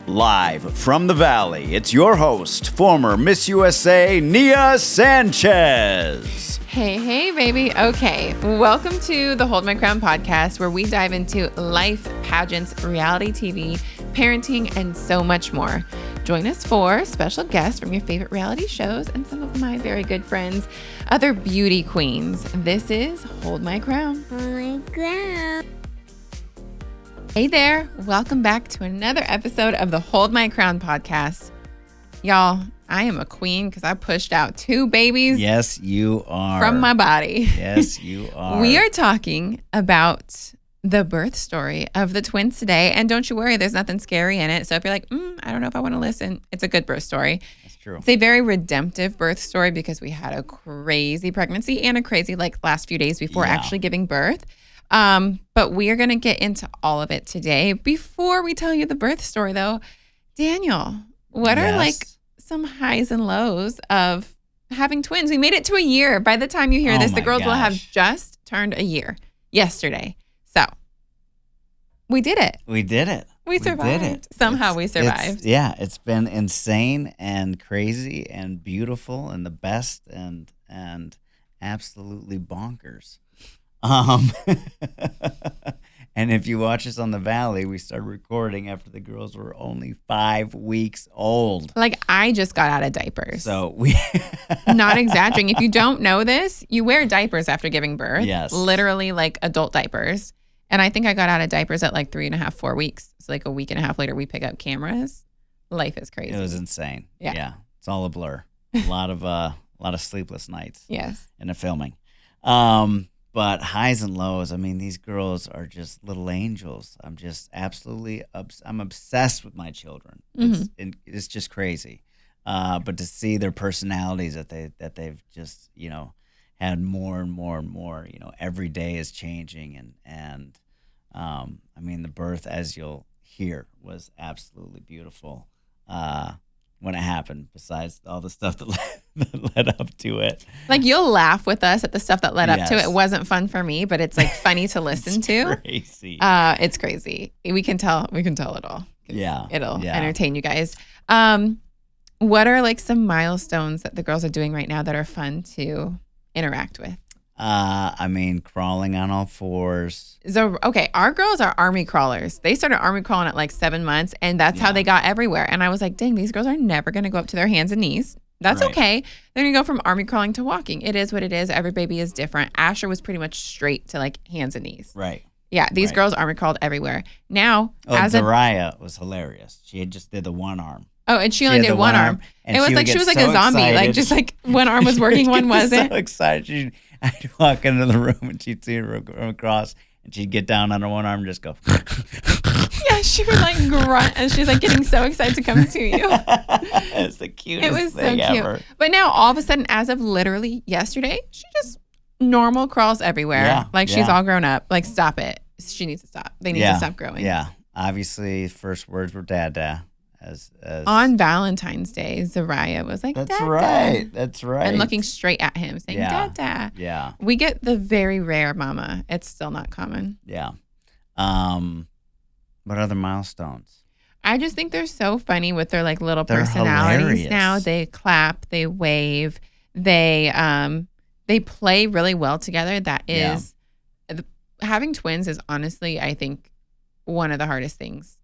Live from the Valley, it's your host, former Miss USA, Nia Sanchez. Hey, baby. Okay, welcome to the Hold My Crown podcast, where we dive into life, pageants, reality TV, parenting, and so much more. Join us for special guests from your favorite reality shows and some of my very good friends, other beauty queens. This is Hold My Crown. Hold my crown. Hey there. Welcome back to another episode of the Hold My Crown podcast. Y'all, I am a queen because I pushed out 2 babies. Yes, you are. From my body. Yes, you are. We are talking about the birth story of the twins today. And don't you worry, there's nothing scary in it. So if you're like, I don't know if I want to listen, it's a good birth story. That's true. It's a very redemptive birth story because we had a crazy pregnancy and a crazy last few days before actually giving birth. But we are going to get into all of it today. Before we tell you the birth story, though, Daniel, what are some highs and lows of having twins? We made it to a year. By the time you hear this, the girls will have just turned a year yesterday. So we did it. We did it. We survived. Did it. Somehow we survived. It's been insane and crazy and beautiful and the best and absolutely bonkers. And if you watch us on the Valley, we started recording after the girls were only 5 weeks old. Like, I just got out of diapers. So we not exaggerating. If you don't know this, you wear diapers after giving birth. Yes. Literally like adult diapers. And I think I got out of diapers at like 3.5, 4 weeks. So like a week and a half later, we pick up cameras. Life is crazy. It was insane. Yeah. It's all a blur. A lot of sleepless nights. Yes. In the filming. But highs and lows, I mean, these girls are just little angels. I'm just absolutely, I'm obsessed with my children. It's just crazy. But to see their personalities that they've just, had more and more and more, every day is changing. And I mean, the birth, as you'll hear, was absolutely beautiful when it happened, besides all the stuff that led up to it. Like, you'll laugh with us at the stuff that led up to it. It wasn't fun for me, but it's like funny to listen to. Crazy. It's crazy. We can tell it all. It'll entertain you guys. What are like some milestones that the girls are doing right now that are fun to interact with? I mean, crawling on all fours. So, okay, our girls are army crawlers. They started army crawling at like 7 months, and that's how they got everywhere. And I was like, dang, these girls are never going to go up to their hands and knees. That's okay. They're going to go from army crawling to walking. It is what it is. Every baby is different. Asher was pretty much straight to like hands and knees. Right. Yeah, these girls army crawled everywhere. Now, Zariah was hilarious. She just did the one arm. Oh, and she only did one arm. It was like she was like a zombie. Excited. Like, just like one arm was working, one wasn't. So excited. I'd walk into the room and she'd see her across, and she'd get down on her one arm and just go. Yeah, she would like grunt, and she's like getting so excited to come to you. It's the cutest thing ever. But now, all of a sudden, as of literally yesterday, she just normal crawls everywhere. Yeah, she's all grown up. Like, stop it. She needs to stop. They need to stop growing. Yeah. Obviously, first words were dada. As on Valentine's Day, Zariah was like, That's Dada. Right. That's right. And looking straight at him, saying, Dada. Yeah. We get the very rare mama. It's still not common. Yeah. What other milestones? I just think they're so funny with their like little personalities hilarious. now. They clap, they wave, they play really well together. That is, having twins is honestly, I think, one of the hardest things.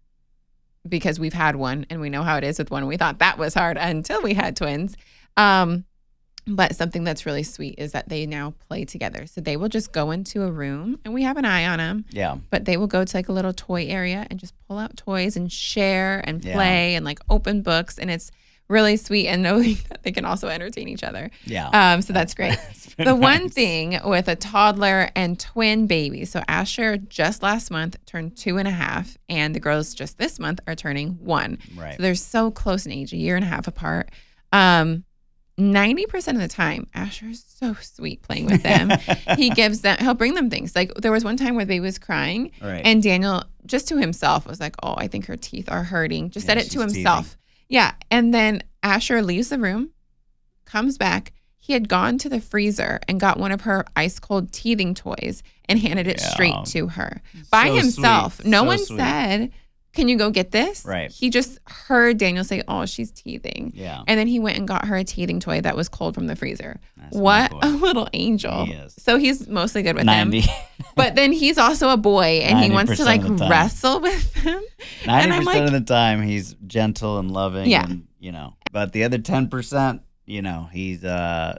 Because we've had one and we know how it is with one. We thought that was hard until we had twins. But something that's really sweet is that they now play together. So they will just go into a room, and we have an eye on them. Yeah. But they will go to like a little toy area and just pull out toys and share and play and like open books. And it's really sweet, and knowing that they can also entertain each other. Yeah. So that's great. The one thing with a toddler and twin babies, so Asher just last month turned 2.5, and the girls just this month are turning 1. Right. So they're so close in age, a year and a half apart. 90% of the time, Asher is so sweet playing with them. He'll bring them things. Like, there was one time where the baby was crying, and Daniel, just to himself, was like, oh, I think her teeth are hurting. Just said it to himself. Teething. Yeah. And then Asher leaves the room, comes back. He had gone to the freezer and got one of her ice cold teething toys and handed it straight to her by himself. Sweet. No one said, can you go get this? Right. He just heard Daniel say, oh, she's teething. Yeah. And then he went and got her a teething toy that was cold from the freezer. That's what my boy. a little angel. He is. So he's mostly good with 90. him. But then he's also a boy and he wants to like of the time. wrestle with him. 90% of the time he's gentle and loving. Yeah. And, but the other 10%, he's all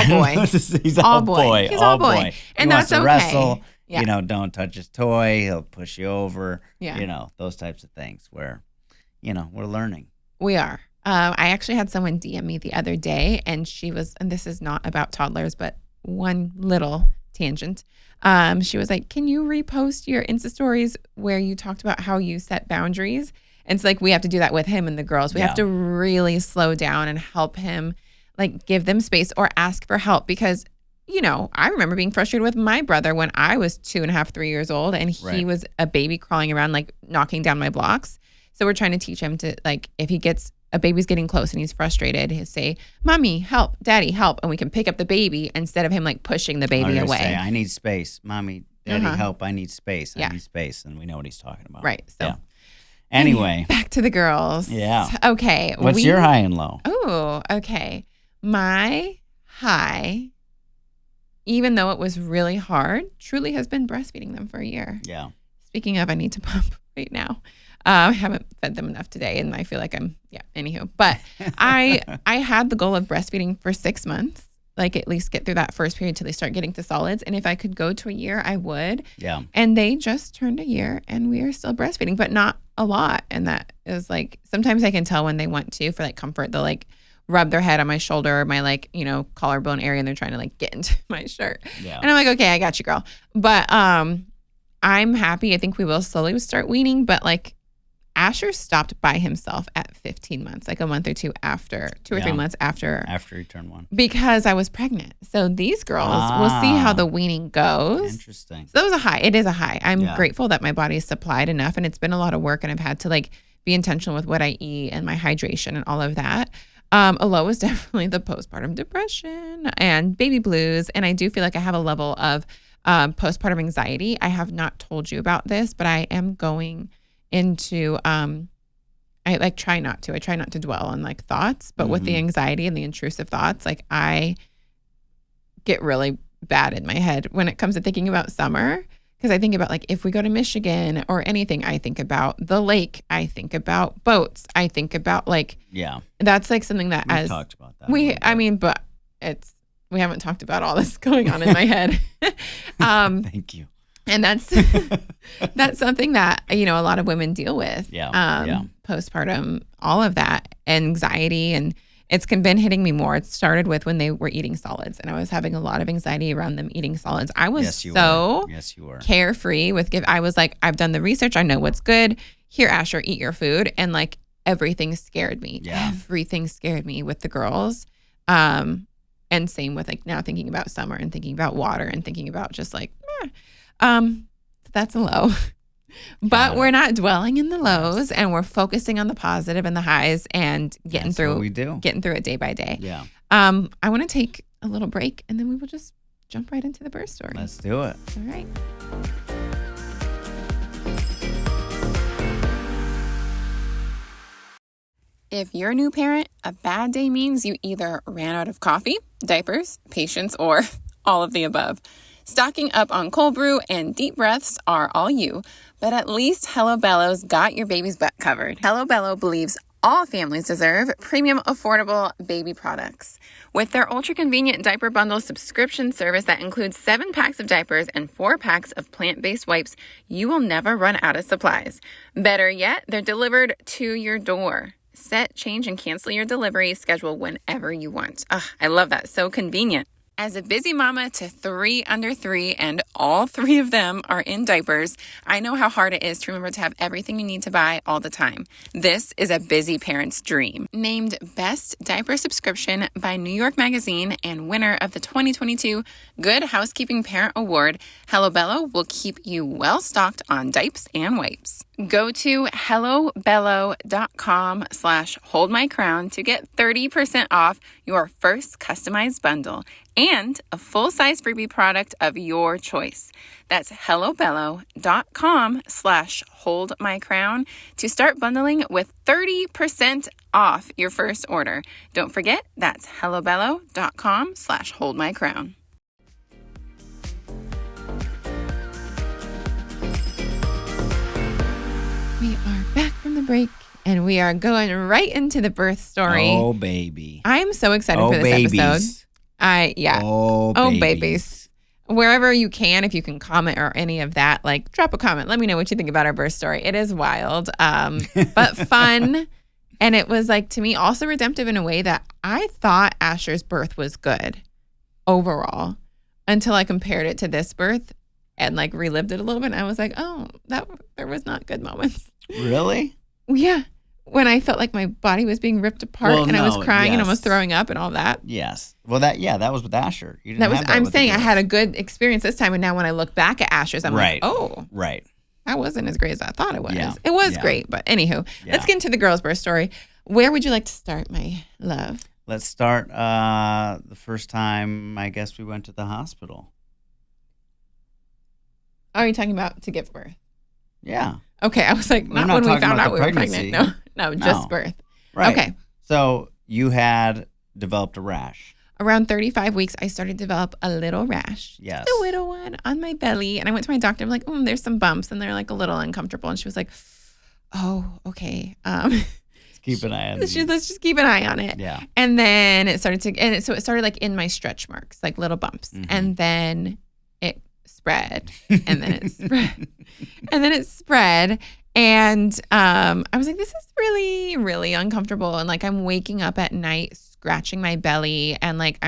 boy. He's all boy. He's all boy. And he that's wants to okay. wrestle. Yeah. Don't touch his toy. He'll push you over. Yeah. Those types of things where, we're learning. We are. I actually had someone DM me the other day, and and this is not about toddlers, but one little tangent. She was like, can you repost your Insta stories where you talked about how you set boundaries? And it's like, we have to do that with him and the girls. We have to really slow down and help him, like give them space or ask for help because I remember being frustrated with my brother when I was 2.5, 3 years old, and he was a baby crawling around, like knocking down my blocks. So we're trying to teach him to, like, if a baby's getting close and he's frustrated, he'll say, Mommy, help, Daddy, help. And we can pick up the baby instead of him like pushing the baby away. Say, I need space. Mommy, Daddy, help. I need space. I need space. And we know what he's talking about. Right. So anyway. Back to the girls. Yeah. Okay. What's your high and low? Oh, okay. My high, even though it was really hard, truly has been breastfeeding them for a year. Yeah. Speaking of, I need to pump right now. I haven't fed them enough today, and I feel like anywho. But I had the goal of breastfeeding for 6 months, like at least get through that first period till they start getting to solids. And if I could go to a year, I would. Yeah. And they just turned a year, and we are still breastfeeding, but not a lot. And that is like, sometimes I can tell when they want to, for like comfort, they'll like rub their head on my shoulder or my like, collarbone area, and they're trying to like get into my shirt. Yeah. And I'm like, okay, I got you, girl. But I'm happy. I think we will slowly start weaning, but like Asher stopped by himself at 15 months, like a month or two after, 2 or 3 months after he turned 1. Because I was pregnant. So these girls, we'll see how the weaning goes. Interesting. So that was a high. It is a high. I'm grateful that my body is supplied enough, and it's been a lot of work, and I've had to like be intentional with what I eat and my hydration and all of that. A low is definitely the postpartum depression and baby blues. And I do feel like I have a level of postpartum anxiety. I have not told you about this, but I am going into, I try not to dwell on like thoughts, but with the anxiety and the intrusive thoughts, like I get really bad in my head when it comes to thinking about summer. Because I think about like if we go to Michigan or anything, I think about the lake. I think about boats. I think about like that's like something that We've talked about that. But we haven't talked about all this going on in my head. Thank you. And that's something that a lot of women deal with. Postpartum, all of that anxiety, and it's been hitting me more. It started with when they were eating solids, and I was having a lot of anxiety around them eating solids. I was you were carefree with I was like, I've done the research. I know what's good. Here, Asher, eat your food. And like everything scared me. Yeah. Everything scared me with the girls. And same with like now thinking about summer and thinking about water and thinking about just like, that's a low. But we're not dwelling in the lows, and we're focusing on the positive and the highs and getting through it day by day. Yeah. I want to take a little break, and then we will just jump right into the birth story. Let's do it. All right. If you're a new parent, a bad day means you either ran out of coffee, diapers, patience, or all of the above. Stocking up on cold brew and deep breaths are all you, but at least Hello Bello's got your baby's butt covered. Hello Bello believes all families deserve premium, affordable baby products. With their ultra-convenient diaper bundle subscription service that includes 7 packs of diapers and 4 packs of plant-based wipes, you will never run out of supplies. Better yet, they're delivered to your door. Set, change, and cancel your delivery schedule whenever you want. I love that. So convenient. As a busy mama to 3 under 3, and all 3 of them are in diapers, I know how hard it is to remember to have everything you need to buy all the time. This is a busy parent's dream. Named Best Diaper Subscription by New York Magazine and winner of the 2022 Good Housekeeping Parent Award, Hello Bello will keep you well stocked on diapers and wipes. Go to hellobello.com/holdmycrown to get 30% off your first customized bundle and a full-size freebie product of your choice. That's hellobello.com/holdmycrown to start bundling with 30% off your first order. Don't forget, that's hellobello.com/holdmycrown. We are back from the break. And we are going right into the birth story. Oh, baby. I'm so excited for this episode. Oh, babies. Wherever you can, if you can comment or any of that, like drop a comment. Let me know what you think about our birth story. It is wild, but fun. And it was like, to me, also redemptive in a way that I thought Asher's birth was good overall until I compared it to this birth and like relived it a little bit. And I was like, oh, there was not good moments. Really? Yeah. When I felt like my body was being ripped apart and I was crying and almost throwing up and all that. Yes. Well, that was with Asher. You didn't that was. have that I'm with saying I had a good experience this time, and now when I look back at Asher's, I'm like, oh, right. That wasn't as great as I thought it was. Yeah. It was great, but anywho, let's get into the girl's birth story. Where would you like to start, my love? Let's start the first time I guess we went to the hospital. Are you talking about to give birth? Yeah. Okay, I was like, not when we found out we were pregnant. No, just birth. Right. Okay. So you had developed a rash. Around 35 weeks, I started to develop a little rash. Yes. Just a little one on my belly. And I went to my doctor. I'm like, there's some bumps and they're like a little uncomfortable. And she was like, oh, okay. Let's keep an eye on it. Let's just keep an eye on it. Yeah. And then it started so it started like in my stretch marks, like little bumps. Mm-hmm. And then it spread. And then it spread. And then it spread. And I was like, this is really, really uncomfortable. And like, I'm waking up at night, scratching my belly. And like,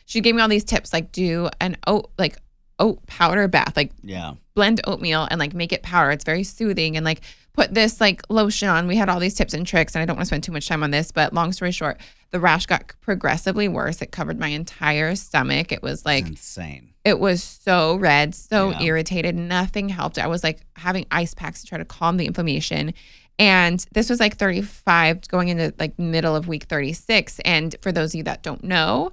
she gave me all these tips, like do an oat powder bath, like blend oatmeal and like make it powder. It's very soothing. And like put this like lotion on. We had all these tips and tricks. And I don't want to spend too much time on this, but long story short, the rash got progressively worse. It covered my entire stomach. It was like insane. It was so red, so irritated. Nothing helped. I was like having ice packs to try to calm the inflammation. And this was like 35 going into like middle of week 36. And for those of you that don't know,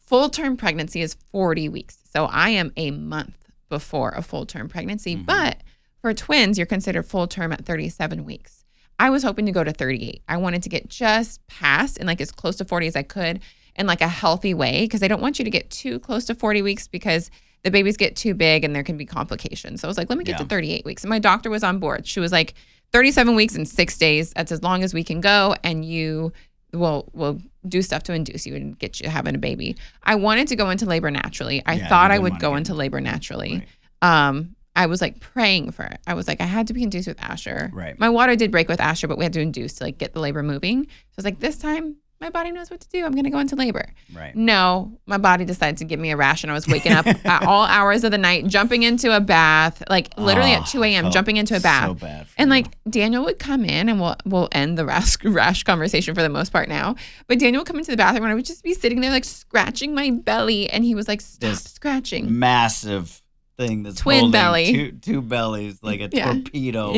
full-term pregnancy is 40 weeks. So I am a month before a full-term pregnancy. Mm-hmm. But for twins, you're considered full-term at 37 weeks. I was hoping to go to 38. I wanted to get just past and like as close to 40 as I could in like a healthy way, because I don't want you to get too close to 40 weeks because the babies get too big and there can be complications. So I was like, let me get to 38 weeks. And my doctor was on board. She was like, 37 weeks and 6 days. That's as long as we can go. And you will do stuff to induce you and get you having a baby. I wanted to go into labor naturally. I thought I would go into labor naturally. Right. I was like praying for it. I was like, I had to be induced with Asher. Right. My water did break with Asher, but we had to induce to like get the labor moving. So I was like, this time my body knows what to do. I'm going to go into labor. Right. No, my body decided to give me a rash and I was waking up at all hours of the night, jumping into a bath, like literally at 2 a.m., jumping into a bath. So bad for and you. like Daniel would come in and we'll end the rash conversation for the most part now. But Daniel would come into the bathroom and I would just be sitting there like scratching my belly. And he was like, stop scratching. Massive thing that's twin belly. Two bellies, like a torpedo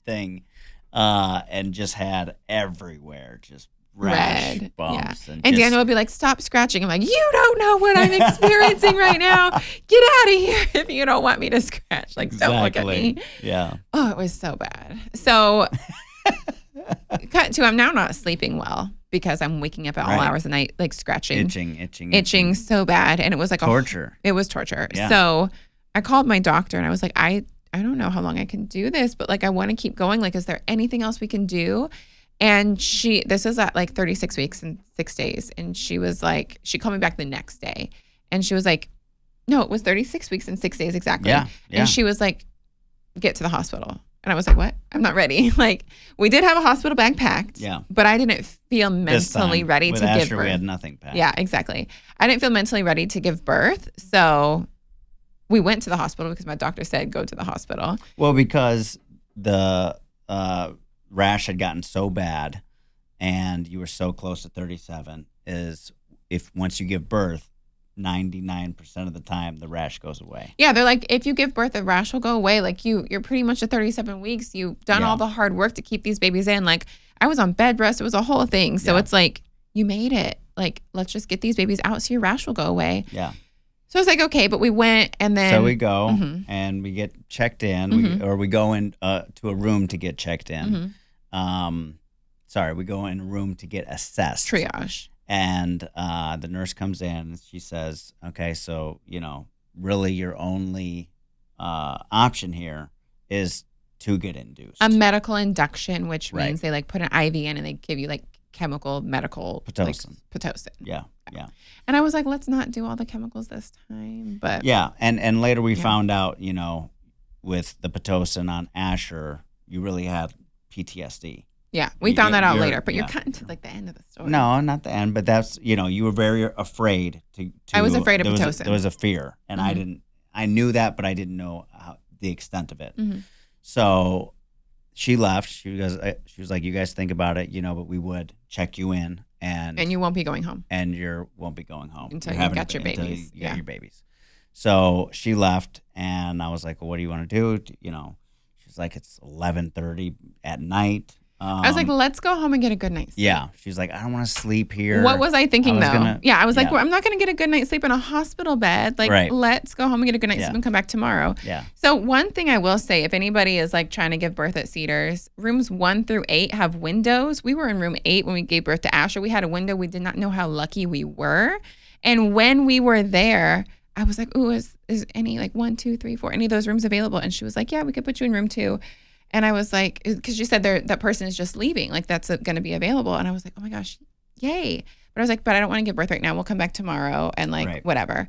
thing. And just had everywhere, just rash, bumps. And Daniel would be like, stop scratching. I'm like, you don't know what I'm experiencing right now. Get out of here if you don't want me to scratch. Like, don't look at me. Yeah. Oh, it was so bad. So cut to, I'm now not sleeping well because I'm waking up at all hours of the night, like scratching. Itching so bad. And it was like torture. It was torture. Yeah. So I called my doctor and I was like, I don't know how long I can do this, but like, I want to keep going. Like, is there anything else we can do? And this was at like 36 weeks and 6 days. And she was like, she called me back the next day and she was like, no, it was 36 weeks and 6 days exactly. Yeah. And she was like, get to the hospital. And I was like, what? I'm not ready. Like, we did have a hospital bag packed. Yeah. But I didn't feel mentally ready to give birth. We had nothing packed. Yeah, exactly. I didn't feel mentally ready to give birth. So we went to the hospital because my doctor said, go to the hospital. Well, because the rash had gotten so bad and you were so close to 37 is if once you give birth, 99% of the time the rash goes away. Yeah, they're like, if you give birth, the rash will go away. Like you're pretty much at 37 weeks. You've done all the hard work to keep these babies in. Like I was on bed rest. It was a whole thing. So it's like, you made it. like, let's just get these babies out so your rash will go away. Yeah. So I was like, okay, but we went and then. So we go and we get checked in, we go in to a room to get checked in. We go in a room to get assessed. Triage. And the nurse comes in and she says, okay, so, really your only option here is to get induced. A medical induction, which means they like put an IV in and they give you like chemical medical Pitocin. Pitocin. Yeah. And I was like, let's not do all the chemicals this time. But yeah, and later we found out, with the Pitocin on Asher, you really had PTSD. Yeah, we found that out later, but you're cutting to like the end of the story. No, not the end, but that's, you were very afraid to I was afraid of Pitocin. There was a fear, and I knew that, but I didn't know the extent of it. So she left. She was like, you guys think about it, but we would check you in. And you won't be going home. And you won't be going home. Until you got your babies. You got your babies. So she left, and I was like, well, what do you want to do? She's like, it's 11:30 at night. I was like, let's go home and get a good night's sleep. Yeah. She's like, I don't want to sleep here. What was I thinking, though? I was like, well, I'm not going to get a good night's sleep in a hospital bed. Like, let's go home and get a good night's sleep and come back tomorrow. Yeah. So one thing I will say, if anybody is like trying to give birth at Cedars, rooms 1 through 8 have windows. We were in room 8 when we gave birth to Asher. We had a window. We did not know how lucky we were. And when we were there, I was like, ooh, is any like 1, 2, 3, 4, any of those rooms available? And she was like, yeah, we could put you in room 2. And I was like, because she said that person is just leaving, like that's going to be available. And I was like, oh my gosh, yay. But I was like, but I don't want to give birth right now. We'll come back tomorrow and like whatever.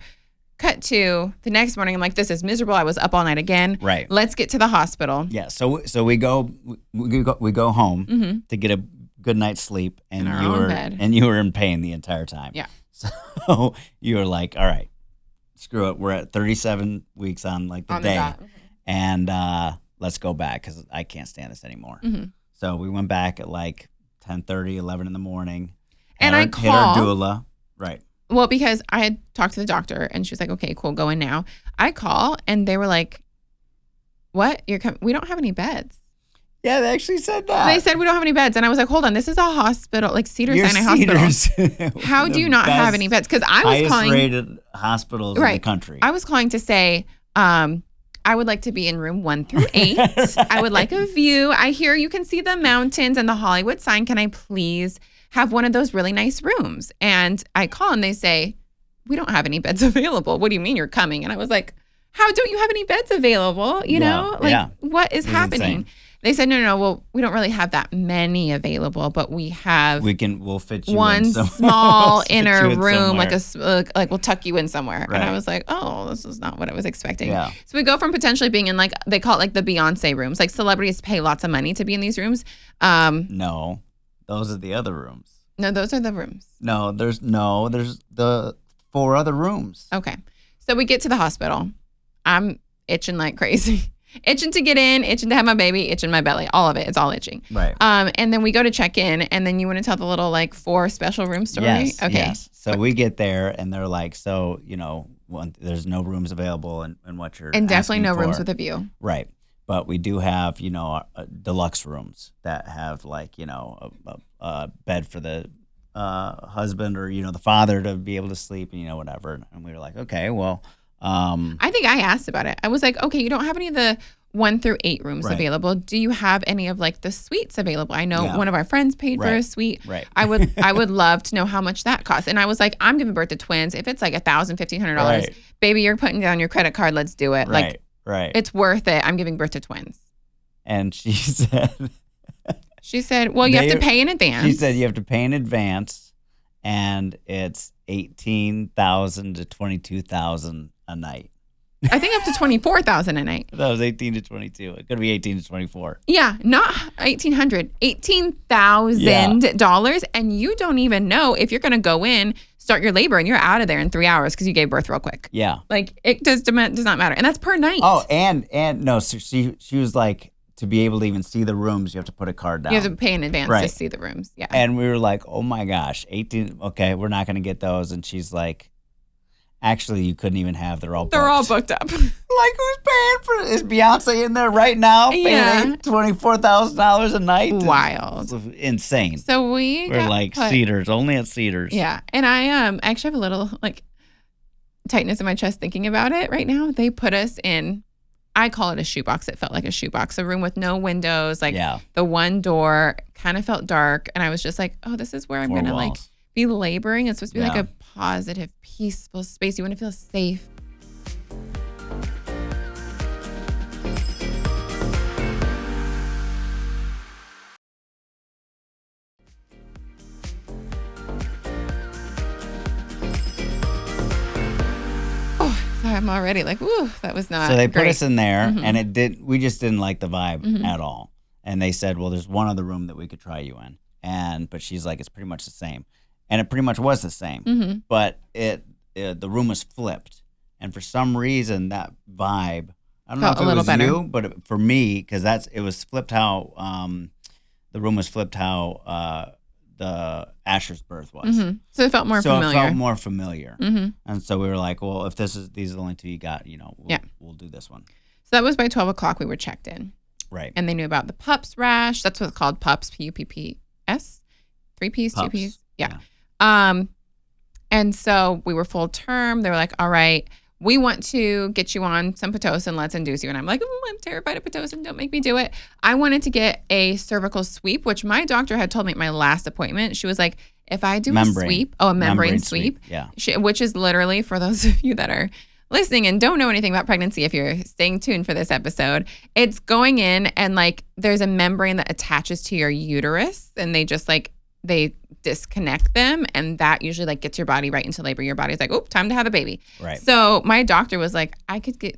Cut to the next morning. I'm like, this is miserable. I was up all night again. Right. Let's get to the hospital. Yeah. So we go home to get a good night's sleep, and you were in pain the entire time. Yeah. So you were like, all right, screw it. We're at 37 weeks on like the day, and let's go back because I can't stand this anymore. So we went back at like 10:30, 11 in the morning. And I hit our doula. Right. Well, because I had talked to the doctor and she was like, okay, cool, go in now. I call and they were like, what? We don't have any beds. Yeah, they actually said that. They said we don't have any beds. And I was like, hold on, this is a hospital, like Cedars-Sinai Hospital. How do you not have any beds? Because I was calling. Highest rated hospitals in the country. I was calling to say, I would like to be in room 1 through 8. I would like a view. I hear you can see the mountains and the Hollywood sign. Can I please have one of those really nice rooms? And I call and they say, we don't have any beds available. What do you mean you're coming? And I was like, how don't you have any beds available? What is happening? Insane. They said, no, well, we don't really have that many available, but we have. We'll fit you one in small inner room, like we'll tuck you in somewhere. Right. And I was like, oh, this is not what I was expecting. Yeah. So we go from potentially being in like, they call it like the Beyonce rooms. Like celebrities pay lots of money to be in these rooms. No, those are the other rooms. No, those are the rooms. No, there's the 4 other rooms. Okay. So we get to the hospital. I'm itching like crazy. Itching to get in, itching to have my baby, itching my belly, all of it. It's all itching. Right. And then we go to check in, and then you want to tell the little like 4 special room story? Yes. Okay. Yes. So we get there, and they're like, so, there's no rooms available and what you're and definitely no for. rooms with a view. Right. But we do have, deluxe rooms that have like, a bed for the husband or, the father to be able to sleep and, whatever. And we were like, okay, well. I think I asked about it. I was like, okay, you don't have any of the 1 through 8 rooms available. Do you have any of like the suites available? I know one of our friends paid for a suite. Right. I would love to know how much that costs. And I was like, I'm giving birth to twins. If it's like $1,000, $1,500, baby, you're putting down your credit card. Let's do it. Right. It's worth it. I'm giving birth to twins. And she said, well, you have to pay in advance. She said you have to pay in advance, and it's $18,000 to $22,000 a night. I think up to $24,000 a night. That was 18 to 22. It could be 18 to 24. Yeah, not $1,800, $18,000, and you don't even know if you're going to go in, start your labor, and you're out of there in 3 hours because you gave birth real quick. Yeah, like it does not matter, and that's per night. Oh, and no, so she was like, to be able to even see the rooms, you have to put a card down. You have to pay in advance to see the rooms. Yeah, and we were like, oh my gosh, 18. Okay, we're not going to get those, and she's like. Actually, you couldn't even have. They're all booked up. Like, who's paying for it? Is Beyonce in there right now paying $24,000 a night? Wild. It's insane. So we're like Cedars, only at Cedars. Yeah. And I actually have a little like tightness in my chest thinking about it right now. They put us in, I call it a shoebox. It felt like a shoebox, a room with no windows, like the one door kind of felt dark. And I was just like, oh, this is where I'm going to like be laboring. It's supposed to be like a positive, peaceful space. You want to feel safe. I'm already like, ooh, that was not. So they great. Put us in there, and we just didn't like the vibe at all. And they said, well, there's one other room that we could try you in, but she's like, it's pretty much the same, and it pretty much was the same, but the room was flipped, and for some reason that vibe, I don't know if it was better. You, but for me, because it was flipped how the room was flipped how the Asher's birth was. So it felt more familiar. So it felt more familiar. And so we were like, well, if these are the only two you got, we'll do this one. So that was by 12 o'clock we were checked in. Right. And they knew about the PUPS rash. That's what it's called, PUPS, P-U-P-P-S. 3 Ps, PUPS. 2 Ps. Yeah. And so we were full term. They were like, all right, we want to get you on some Pitocin. Let's induce you. And I'm like, I'm terrified of Pitocin. Don't make me do it. I wanted to get a cervical sweep, which my doctor had told me at my last appointment. She was like, if I do a sweep, a membrane sweep. Yeah. Which is literally, for those of you that are listening and don't know anything about pregnancy, if you're staying tuned for this episode, it's going in and like there's a membrane that attaches to your uterus, and they just like, they disconnect them, and that usually like gets your body right into labor. Your body's like, oh, time to have a baby. Right. So my doctor was like,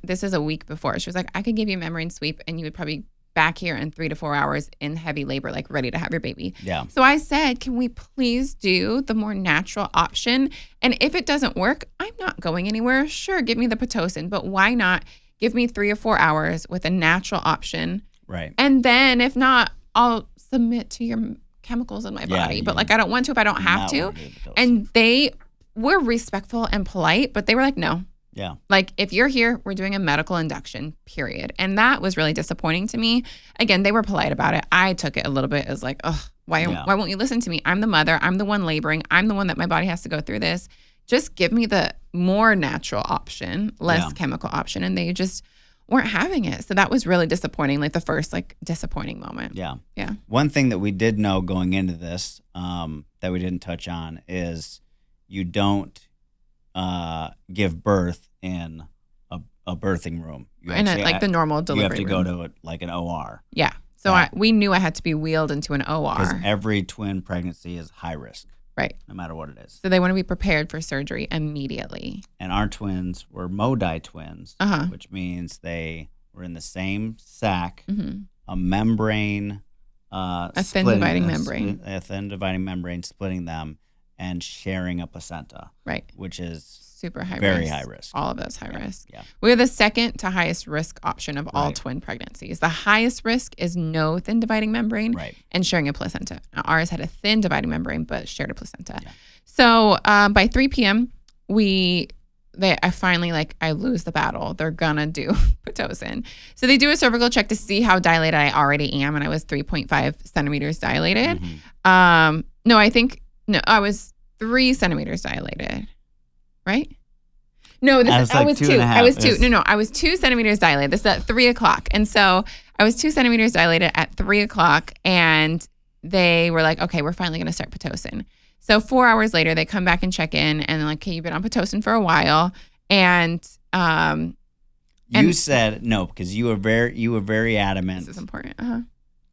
this is a week before. She was like, I could give you a membrane sweep and you would probably back here in 3 to 4 hours in heavy labor, like ready to have your baby. Yeah. So I said, can we please do the more natural option? And if it doesn't work, I'm not going anywhere. Sure, give me the Pitocin, but why not give me 3 or 4 hours with a natural option? Right. And then if not, I'll submit to your chemicals in my body. But like, I don't want to if I don't have to. And they were respectful and polite, but they were like, no. Yeah. Like, if you're here, we're doing a medical induction, period. And that was really disappointing to me. Again, they were polite about it. I took it a little bit as like, oh, why won't you listen to me? I'm the mother. I'm the one laboring. I'm the one that my body has to go through this. Just give me the more natural option, less chemical option. And they just weren't having it. So that was really disappointing, like the first like disappointing moment. Yeah. Yeah. One thing that we did know going into this that we didn't touch on is you don't give birth in a birthing room. Like the normal delivery You have to room. go to like an OR. Yeah. So we knew I had to be wheeled into an OR. Because every twin pregnancy is high risk. Right. No matter what it is. So they want to be prepared for surgery immediately. And our twins were Modi twins, which means they were in the same sac, a membrane, a thin dividing membrane. A thin dividing membrane splitting them and sharing a placenta. Right. Which is super high very risk. High risk. All of those high risk. Yeah. We're the second to highest risk option of all twin pregnancies. The highest risk is no thin dividing membrane and sharing a placenta. Now, ours had a thin dividing membrane but shared a placenta. Yeah. So by 3 p.m., I lose the battle. They're gonna do Pitocin. So they do a cervical check to see how dilated I already am, and I was 3.5 centimeters dilated. I was 3 centimeters dilated. Right? No, I was 2. I was 2. No, I was 2 centimeters dilated. This is at 3 o'clock. And so I was 2 centimeters dilated at 3 o'clock, and they were like, okay, we're finally going to start Pitocin. So 4 hours later, they come back and check in, and they're like, okay, you've been on Pitocin for a while. And you said no, because you were very adamant. This is important.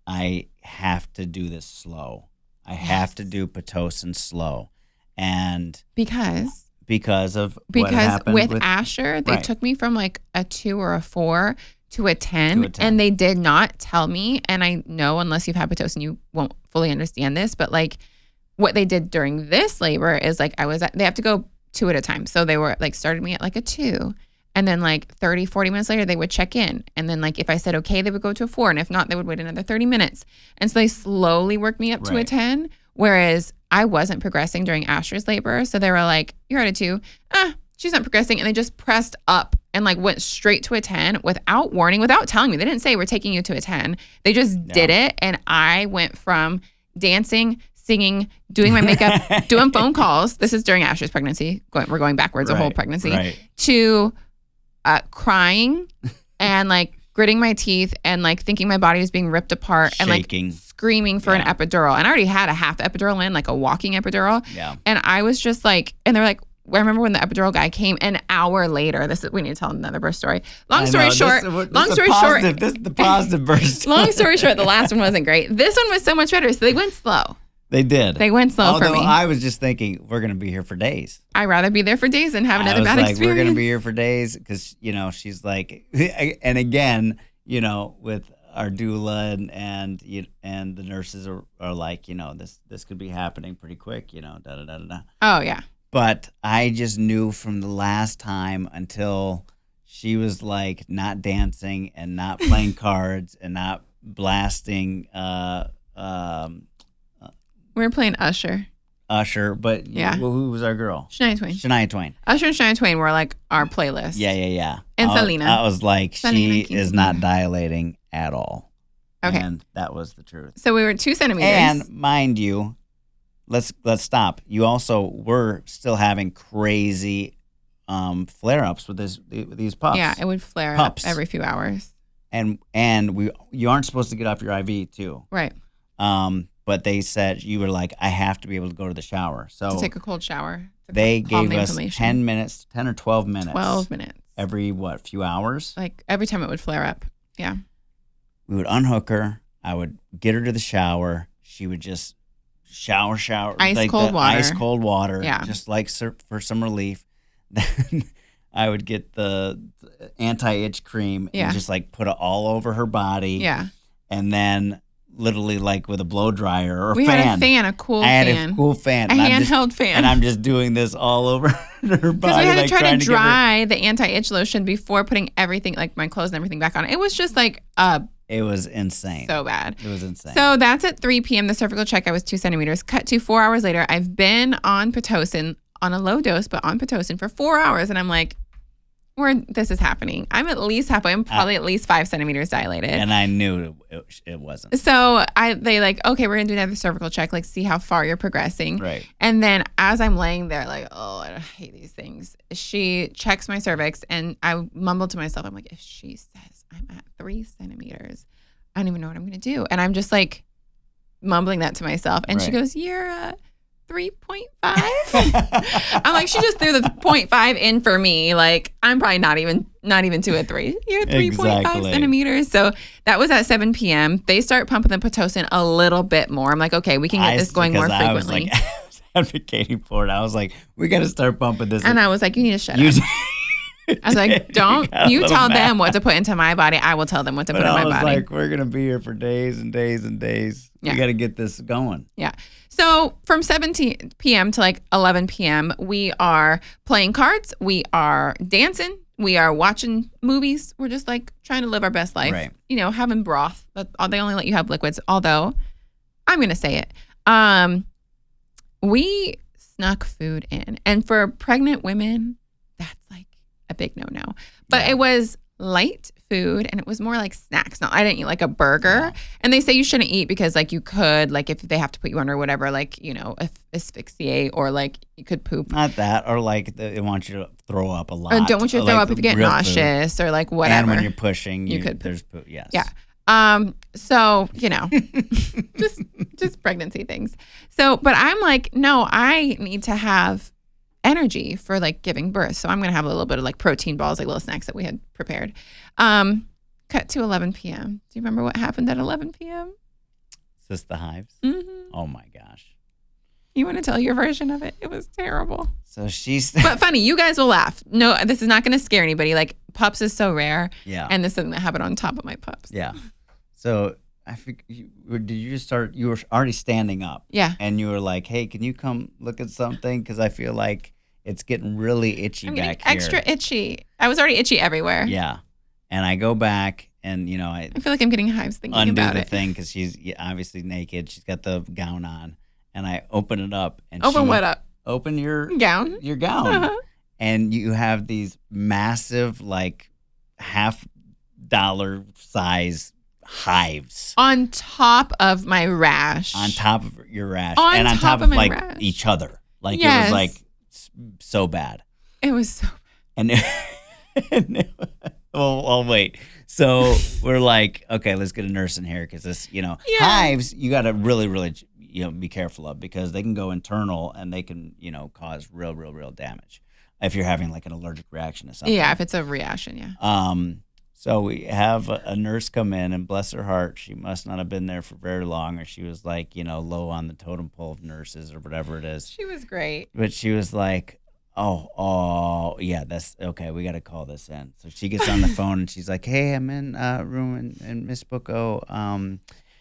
I have to do this slow. I have to do Pitocin slow. And because what happened with Asher, they took me from like a 2 or a 4 to a 10, and they did not tell me. And I know unless you've had Pitocin, you won't fully understand this, but like what they did during this labor is like they have to go 2 at a time. So they were like started me at like a 2, and then like 30, 40 minutes later, they would check in. And then like if I said okay, they would go to a 4, and if not, they would wait another 30 minutes. And so they slowly worked me up to a 10, whereas I wasn't progressing during Asher's labor. So they were like, you're at a 2. she's not progressing. And they just pressed up and like went straight to a 10 without warning, without telling me. They didn't say we're taking you to a 10. They just did it. And I went from dancing, singing, doing my makeup, doing phone calls. This is during Asher's pregnancy. We're going backwards a whole pregnancy. To crying and like gritting my teeth and like thinking my body was being ripped apart shaking. And like screaming for an epidural. And I already had a half epidural in, like a walking epidural. Yeah. And I was just like, and they're like, I remember when the epidural guy came an hour later. We need to tell another birth story. Long story short, this is the positive birth story. Long story short, the last one wasn't great. This one was so much better. So they went slow. They did. They went slow for me. I was just thinking, we're going to be here for days. I'd rather be there for days than have another bad experience. We're going to be here for days because, she's like, and again, with our doula and the nurses are like, this could be happening pretty quick, da-da-da-da-da. Oh, yeah. But I just knew from the last time until she was like not dancing and not playing cards and not blasting. We were playing Usher, but who was our girl? Shania Twain. Usher and Shania Twain were like our playlist. Yeah. And Selena. I was like, she is not dilating at all. Okay. And that was the truth. So we were 2 centimeters. And mind you, let's stop. You also were still having crazy flare-ups with these pups. Yeah, it would flare up every few hours. And you aren't supposed to get off your IV too. Right. But they said you were like, I have to be able to go to the shower. So to take a cold shower. They gave us 10 minutes, 10 or 12 minutes. 12 minutes. Every few hours? Like every time it would flare up. Yeah. We would unhook her. I would get her to the shower. She would just shower. Ice cold water. Yeah. Just like for some relief. Then I would get the anti-itch cream and just like put it all over her body. Yeah. And then literally like with a blow dryer or we fan. Had a cool fan. I had a cool fan. A handheld fan. And I'm just doing this all over her body. Because we had to try to dry the anti-itch lotion before putting everything, like my clothes and everything back on. It was just like it was insane. So bad. It was insane. So that's at 3 p.m. The cervical check, I was 2 centimeters. Cut to 4 hours later. I've been on Pitocin, on a low dose, but on Pitocin for 4 hours. And I'm like, this is happening. I'm at least halfway. I'm probably at least 5 centimeters dilated. And I knew it wasn't. So they like, okay, we're going to do another cervical check, like see how far you're progressing. Right. And then as I'm laying there, like, oh, I hate these things. She checks my cervix and I mumbled to myself, I'm like, if she says I'm at 3 centimeters, I don't even know what I'm going to do. And I'm just like mumbling that to myself. And she goes, you're 3.5. I'm like, she just threw the 0.5 in for me. Like, I'm probably not even 2 at 3. You're 3.5 centimeters. So that was at 7 p.m. They start pumping the Pitocin a little bit more. I'm like, okay, we can get this going more frequently. I was advocating for it. I was like, we got to start pumping this. And I was like, you need to shut up. I was like, don't you tell them what to put into my body. I will tell them what to put in my body. I was like, we're going to be here for days and days and days. Yeah. We got to get this going. Yeah. So from 7 p.m. to like 11 p.m., we are playing cards. We are dancing. We are watching movies. We're just like trying to live our best life. Right. Having broth. They only let you have liquids. Although, I'm going to say it. We snuck food in. And for pregnant women, that's like a big no-no. But it was light food and it was more like snacks. No, I didn't eat like a burger. Yeah. And they say you shouldn't eat because like you could, like if they have to put you under whatever, like, asphyxiate or like you could poop. Not that, or like they want you to throw up a lot. Or don't want you to throw up if you get nauseous food. Or like whatever. And when you're pushing, you could. There's poop, yes. Yeah. So, just pregnancy things. So, but I'm like, no, I need to have energy for like giving birth. So I'm going to have a little bit of like protein balls, like little snacks that we had prepared. Cut to 11 p.m. Do you remember what happened at 11 p.m.? Is this the hives? Mm-hmm. Oh my gosh. You want to tell your version of it? It was terrible. So she's... But funny, you guys will laugh. No, this is not going to scare anybody. Like pups is so rare. Yeah. And this doesn't happen on top of my pups. Yeah. So I think you were already standing up. Yeah. And you were like, hey, can you come look at something? Because I feel like it's getting really itchy I'm back getting extra itchy. I was already itchy everywhere. Yeah. And I go back and, I feel like I'm getting hives thinking about it. Undo the thing because she's obviously naked. She's got the gown on. And I open it up. And what up? Open your gown. Your gown. Uh-huh. and you have these massive, like $50 size hives on top of my rash. on top of your rash, On and on top top of of my like rash. each other. Like it Yes. was like so bad. It was so And well, wait. So we're like, okay, let's get a nurse in here because this, Yeah. hives, you got to really, really, be careful of because they can go internal and they can, cause real damage if you're having like an allergic reaction to something. Yeah, if it's a reaction, yeah. So we have a nurse come in, and bless her heart, she must not have been there for very long, or she was like, low on the totem pole of nurses or whatever it is. She was great. But she was like, oh, yeah, that's okay. We got to call this in. So she gets on the phone and she's like, hey, I'm in room and Miss Booko.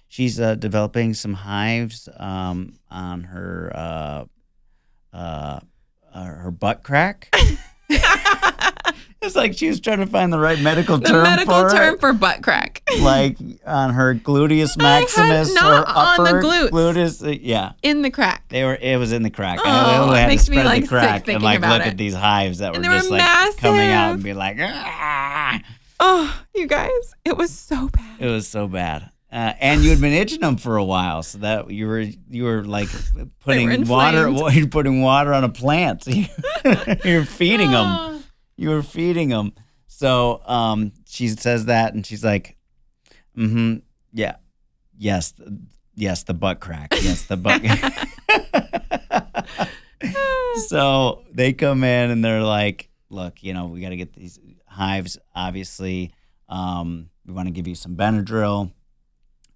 She's developing some hives on her butt crack. It's like she was trying to find the right medical term for butt crack. Like on her gluteus maximus not or on upper the glutes. gluteus. Yeah. In the crack. It was in the crack. Oh, I it had to makes me, spread like, the sick crack and thinking like about look it. at these hives that And were they just were like coming out massive. and be like, ah. Oh, you guys, it was so bad. It was so bad. And you had been itching them for a while, so that you were like putting water on a plant. You're feeding them. You were feeding them. So she says that, and she's like, yeah, yes, the butt crack, yes, the butt. So they come in and they're like, look, we got to get these hives. Obviously, we want to give you some Benadryl.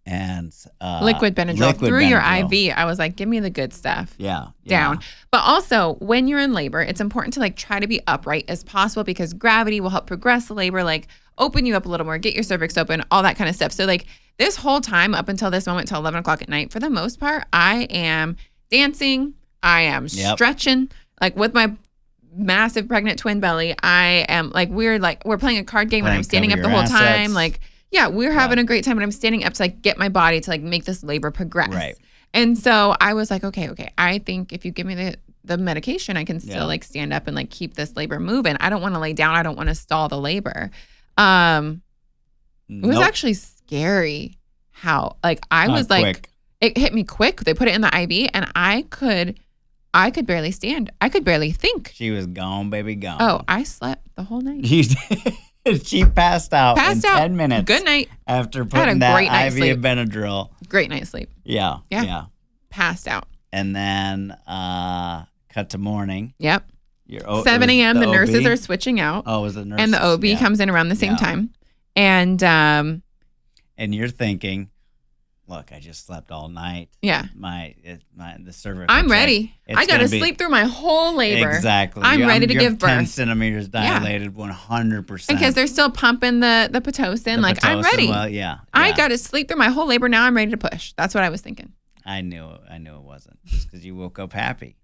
And liquid Benadryl through your IV. I was like, give me the good stuff. Yeah. Down. But also, when you're in labor, it's important to like try to be upright as possible because gravity will help progress the labor, like open you up a little more, get your cervix open, all that kind of stuff. So like this whole time up until this moment, till 11 o'clock at night, for the most part, I am dancing. I am stretching, like with my massive pregnant twin belly. I am like, we're playing a card game and I'm standing up the whole time. Like, yeah, we're having a great time, but I'm standing up to like get my body to like make this labor progress. Right. And so I was like, okay. I think if you give me the medication, I can still like stand up and like keep this labor moving. I don't want to lay down. I don't want to stall the labor. It was actually scary how like I was like, quick. It hit me quick. They put it in the IV and I could barely stand. I could barely think. She was gone, baby, gone. Oh, I slept the whole night. She passed out in 10 minutes. Good night. After putting that IV sleep. of Benadryl. Great night's sleep. Yeah. Passed out. And then cut to morning. Yep. 7 a.m. The nurses are switching out. Oh, it was the nurses. And the OB comes in around the same time. And you're thinking, look, I just slept all night. Yeah. The cervix. I'm ready. I got to sleep through my whole labor. Exactly. I'm ready to give birth. 10 centimeters dilated, 100%. Because they're still pumping the Pitocin. I'm ready. Well, yeah. I got to sleep through my whole labor. Now I'm ready to push. That's what I was thinking. I knew it wasn't. Just because you woke up happy.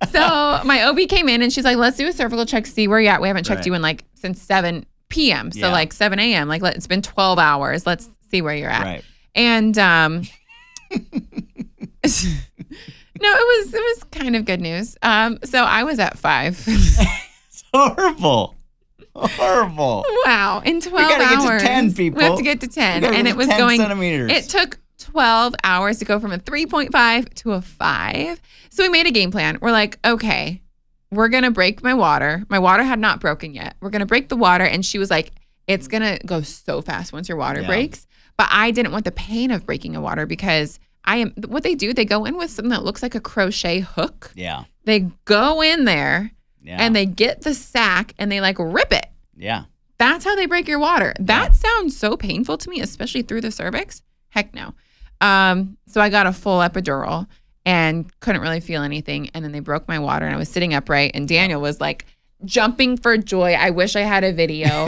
So my OB came in and she's like, let's do a cervical check, see where you're at. We haven't checked you in like since 7 p.m. So like 7 a.m. Like it's been 12 hours. Let's see where you're at. Right. And no, it was kind of good news. So I was at 5. It's horrible. Wow. In 12 we gotta hours. Get to 10, people. We have to get to 10. And it was 10 going centimeters. It took 12 hours to go from a 3.5 to a 5. So we made a game plan. We're like, okay, we're going to break my water. My water had not broken yet. We're going to break the water. And she was like, it's going to go so fast once your water breaks. But I didn't want the pain of breaking a water because what they do, they go in with something that looks like a crochet hook. Yeah. They go in there and they get the sack and they like rip it. Yeah. That's how they break your water. That sounds so painful to me, especially through the cervix. Heck no. So I got a full epidural and couldn't really feel anything. And then they broke my water and I was sitting upright and Daniel was like jumping for joy. I wish I had a video.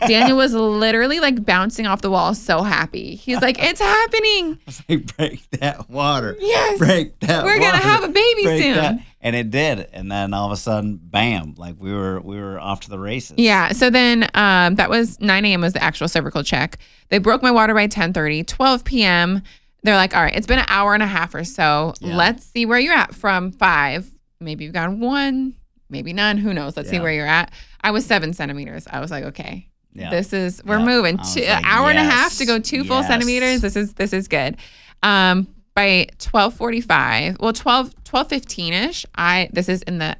Daniel was literally like bouncing off the wall, so happy. He's like, it's happening. I was like, break that water. Yes. Break that We're going to have a baby soon. That. And it did. And then all of a sudden, bam, like we were off to the races. Yeah. So then that was 9 a.m. was the actual cervical check. They broke my water by 10:30, 12 p.m. They're like, all right, it's been an hour and a half or so. Yeah. Let's see where you're at from 5. Maybe you've got 1, maybe none. Who knows? Let's see where you're at. I was 7 centimeters. I was like, okay, we're moving. An hour and a half to go 2 full centimeters. This is good. By 12:45, well, 12:15ish, this is in the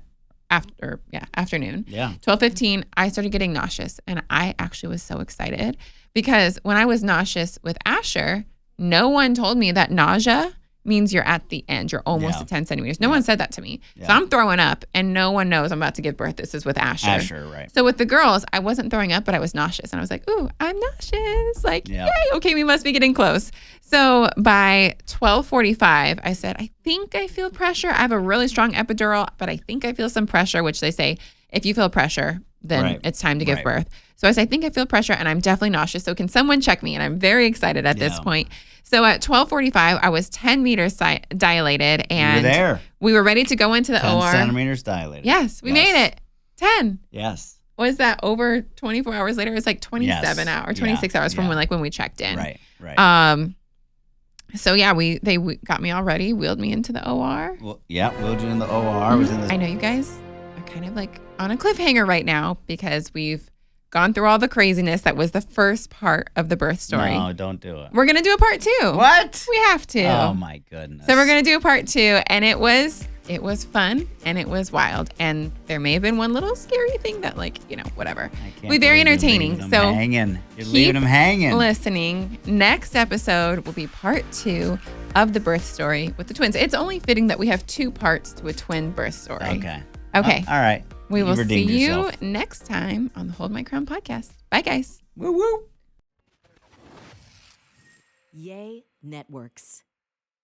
afternoon. Yeah. 12:15, I started getting nauseous, and I actually was so excited because when I was nauseous with Asher, no one told me that nausea means you're at the end. You're almost at 10 centimeters. No one said that to me. So I'm throwing up, and no one knows I'm about to give birth. This is with Asher. Asher, right. So with the girls, I wasn't throwing up, but I was nauseous. And I was like, ooh, I'm nauseous. Like, yay, okay, we must be getting close. So by 12:45, I said, I think I feel pressure. I have a really strong epidural, but I think I feel some pressure, which they say, if you feel pressure, then it's time to give birth. So I said, I think I feel pressure, and I'm definitely nauseous. So can someone check me? And I'm very excited at this point. So at 12:45, I was 10 meters dilated, and you were there. We were ready to go into the 10 OR. 10 centimeters dilated. Yes, we made it. 10. Yes. Was that over 24 hours later? It was like 27 hours, 26 hours from when we checked in. Right. So they got me all ready, wheeled me into the OR. Well, wheeled you in the OR. Was in the. I know you guys are kind of like on a cliffhanger right now because we've gone through all the craziness. That was the first part of the birth story. No, don't do it. We're going to do a part 2. What? We have to. Oh, my goodness. So we're going to do a part 2, and it was fun, and it was wild. And there may have been one little scary thing that, whatever. We very entertaining. So you're leaving them hanging. Listening. Next episode will be part 2 of the birth story with the twins. It's only fitting that we have 2 parts to a twin birth story. Okay. All right. We will see you next time on the Hold My Crown podcast. Bye, guys. Woo woo. Yay Networks.